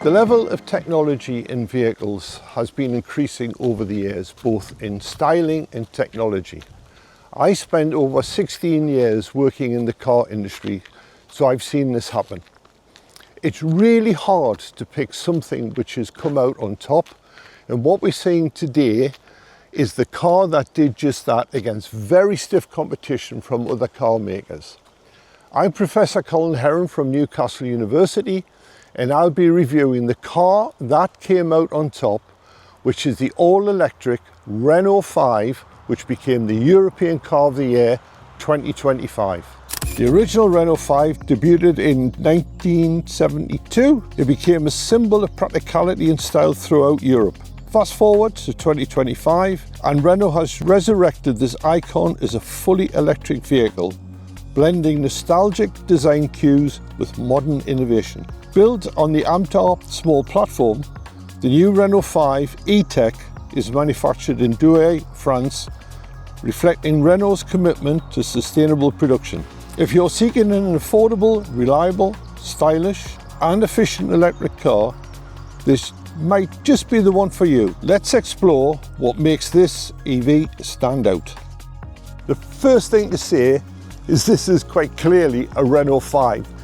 The level of technology in vehicles has been increasing over the years, both in styling and technology. I spent over 16 years working in the car industry, so I've seen this happen. It's really hard to pick something which has come out on top, and what we're seeing today is the car that did just that against very stiff competition from other car makers. I'm Professor Colin Herron from Newcastle University, and I'll be reviewing the car that came out on top, which is the all-electric Renault 5, which became the European Car of the Year 2025. The original Renault 5 debuted in 1972. It became a symbol of practicality and style throughout Europe. Fast forward to 2025, and Renault has resurrected this icon as a fully electric vehicle, blending nostalgic design cues with modern innovation. Built on the Amtar small platform, the new Renault 5 E-Tech is manufactured in Douai, France, reflecting Renault's commitment to sustainable production. If you're seeking an affordable, reliable, stylish and efficient electric car, this might just be the one for you. Let's explore what makes this EV stand out. The first thing to say is this is quite clearly a Renault 5.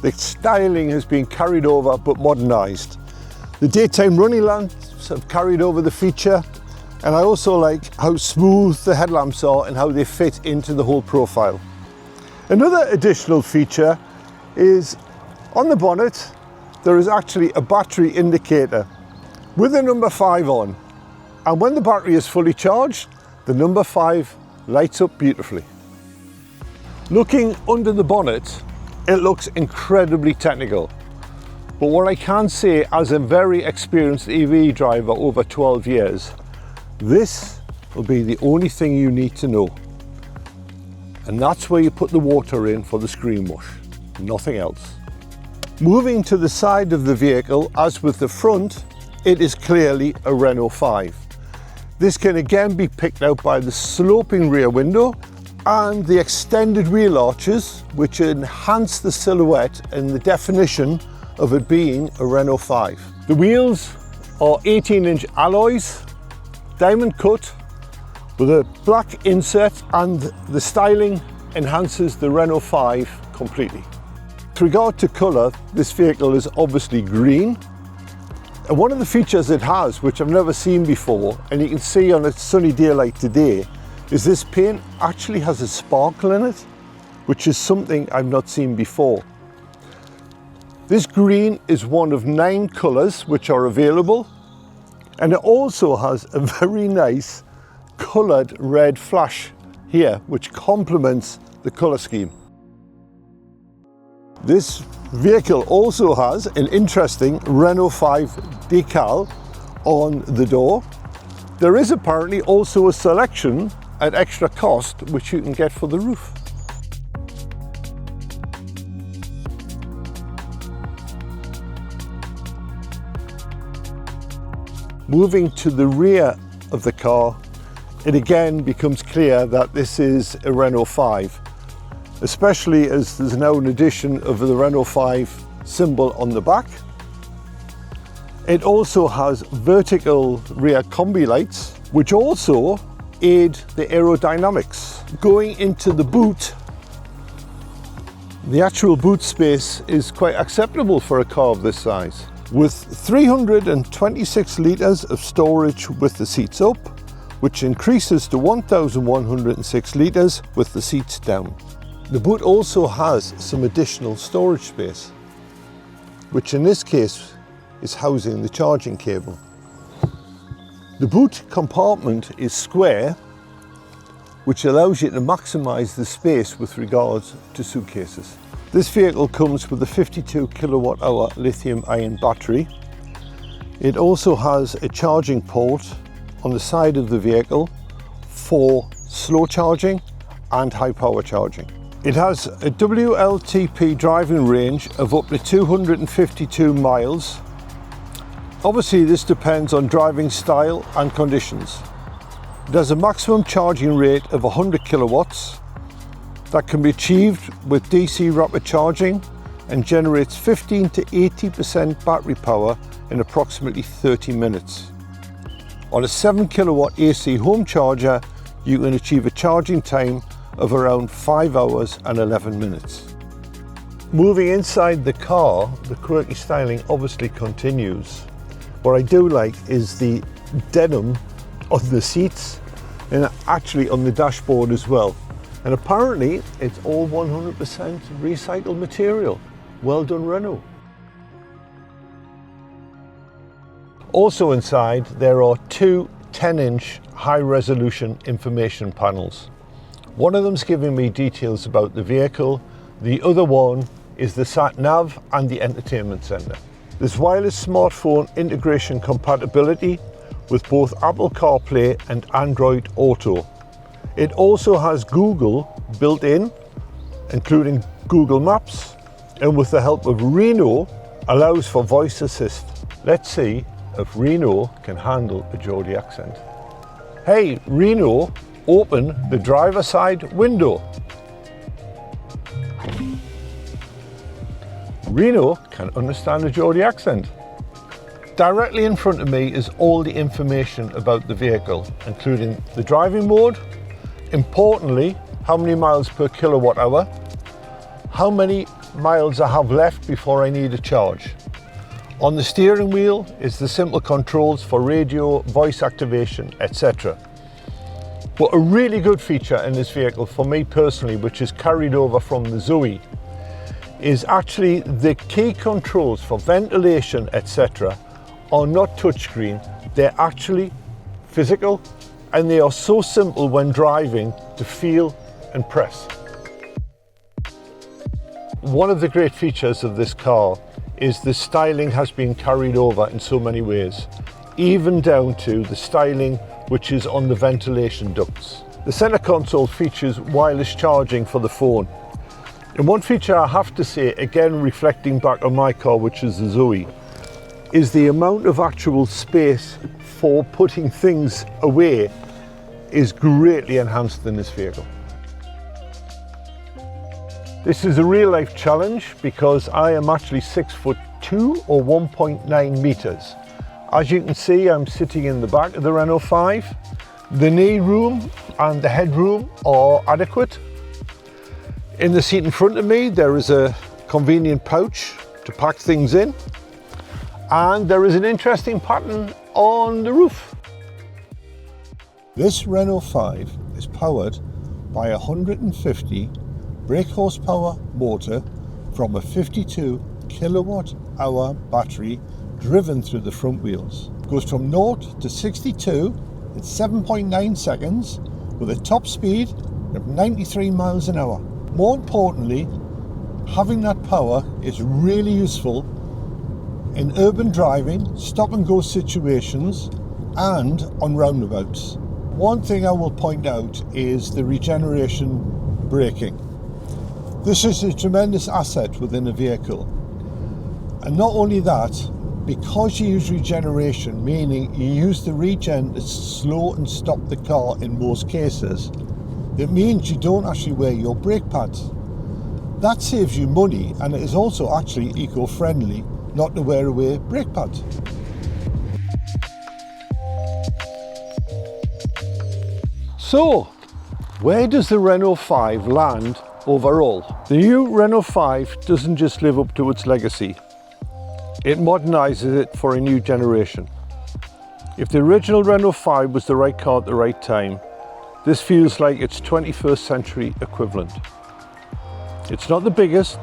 The styling has been carried over but modernised. The daytime running lamps have carried over the feature, and I also like how smooth the headlamps are and how they fit into the whole profile. Another additional feature is on the bonnet there is actually a battery indicator with the number 5 on, and when the battery is fully charged, the number 5 lights up beautifully. Looking under the bonnet, it looks incredibly technical, but what I can say as a very experienced EV driver over 12 years, this will be the only thing you need to know. And that's where you put the water in for the screen wash, nothing else. Moving to the side of the vehicle, as with the front, it is clearly a Renault 5. This can again be picked out by the sloping rear window and the extended wheel arches, which enhance the silhouette and the definition of it being a Renault 5. The wheels are 18-inch alloys, diamond cut, with a black insert, and the styling enhances the Renault 5 completely. With regard to colour, this vehicle is obviously green, and one of the features it has, which I've never seen before, and you can see on a sunny day like today, is this paint actually has a sparkle in it, which is something I've not seen before. This green is one of 9 colours which are available, and it also has a very nice coloured red flash here, which complements the colour scheme. This vehicle also has an interesting Renault 5 decal on the door. There is apparently also a selection at extra cost which you can get for the roof. Moving to the rear of the car, it again becomes clear that this is a Renault 5, especially as there's now an addition of the Renault 5 symbol on the back. It also has vertical rear combi lights, which also aid the aerodynamics. Going into the boot, the actual boot space is quite acceptable for a car of this size, with 326 litres of storage with the seats up, which increases to 1,106 litres with the seats down. The boot also has some additional storage space, which in this case is housing the charging cable. The boot compartment is square, which allows you to maximise the space with regards to suitcases. This vehicle comes with a 52 kilowatt hour lithium ion battery. It also has a charging port on the side of the vehicle for slow charging and high power charging. It has a WLTP driving range of up to 252 miles. Obviously this depends on driving style and conditions. It has a maximum charging rate of 100 kilowatts that can be achieved with DC rapid charging and generates 15 to 80% battery power in approximately 30 minutes. On a 7 kilowatt AC home charger, you can achieve a charging time of around 5 hours and 11 minutes. Moving inside the car, the quirky styling obviously continues. What I do like is the denim on the seats and actually on the dashboard as well. And apparently it's all 100% recycled material. Well done, Renault. Also inside, there are two 10-inch high-resolution information panels. One of them's giving me details about the vehicle. The other one is the sat-nav and the entertainment center. There's wireless smartphone integration compatibility with both Apple CarPlay and Android Auto. It also has Google built in, including Google Maps, and with the help of Renault, allows for voice assist. Let's see if Renault can handle a Geordie accent. Hey, Renault, open the driver's side window. Renault can understand a Geordie accent. Directly in front of me is all the information about the vehicle, including the driving mode, importantly, how many miles per kilowatt hour, how many miles I have left before I need a charge. On the steering wheel is the simple controls for radio, voice activation, etc. But a really good feature in this vehicle for me personally, which is carried over from the Zoe, is actually the key controls for ventilation, etc. are not touchscreen, they're actually physical, and they are so simple when driving to feel and press. One of the great features of this car is the styling has been carried over in so many ways, even down to the styling which is on the ventilation ducts. The center console features wireless charging for the phone. And one feature I have to say, again reflecting back on my car, which is the Zoe, is the amount of actual space for putting things away is greatly enhanced in this vehicle. This is a real life challenge because I am actually 6'2" or 1.9 meters. As you can see, I'm sitting in the back of the Renault 5. The knee room and the headroom are adequate. In the seat in front of me, there is a convenient pouch to pack things in. And there is an interesting pattern on the roof. This Renault 5 is powered by a 150 brake horsepower motor from a 52 kilowatt hour battery driven through the front wheels. It goes from 0 to 62 in 7.9 seconds with a top speed of 93 miles an hour. More importantly, having that power is really useful in urban driving, stop and go situations, and on roundabouts. One thing I will point out is the regeneration braking. This is a tremendous asset within a vehicle. And not only that, because you use regeneration, meaning you use the regen to slow and stop the car in most cases, it means you don't actually wear your brake pads. That saves you money, and it is also actually eco-friendly not to wear away brake pads. So, where does the Renault 5 land overall? The new Renault 5 doesn't just live up to its legacy, it modernises it for a new generation. If the original Renault 5 was the right car at the right time, this feels like its 21st century equivalent. It's not the biggest,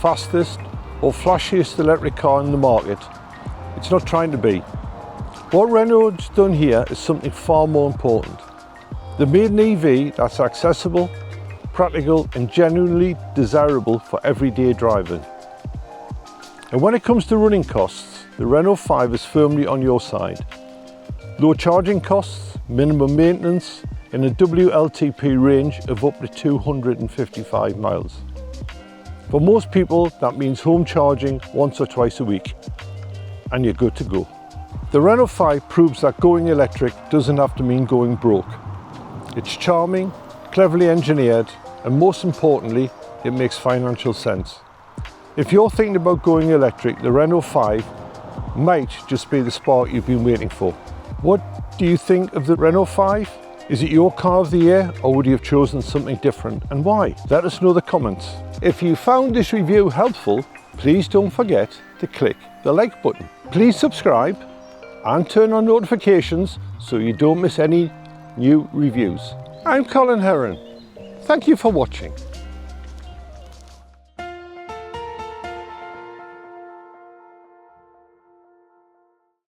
fastest or flashiest electric car in the market. It's not trying to be. What Renault's done here is something far more important. They made an EV that's accessible, practical and genuinely desirable for everyday driving. And when it comes to running costs, the Renault 5 is firmly on your side. Low charging costs, minimum maintenance, and a WLTP range of up to 255 miles. For most people, that means home charging once or twice a week, and you're good to go. The Renault 5 proves that going electric doesn't have to mean going broke. It's charming, cleverly engineered, and most importantly, it makes financial sense. If you're thinking about going electric, the Renault 5 might just be the spark you've been waiting for. What do you think of the Renault 5? Is it your car of the year, or would you have chosen something different, and why? Let us know in the comments. If you found this review helpful, please don't forget to click the like button. Please subscribe and turn on notifications so you don't miss any new reviews. I'm Colin Herron. Thank you for watching.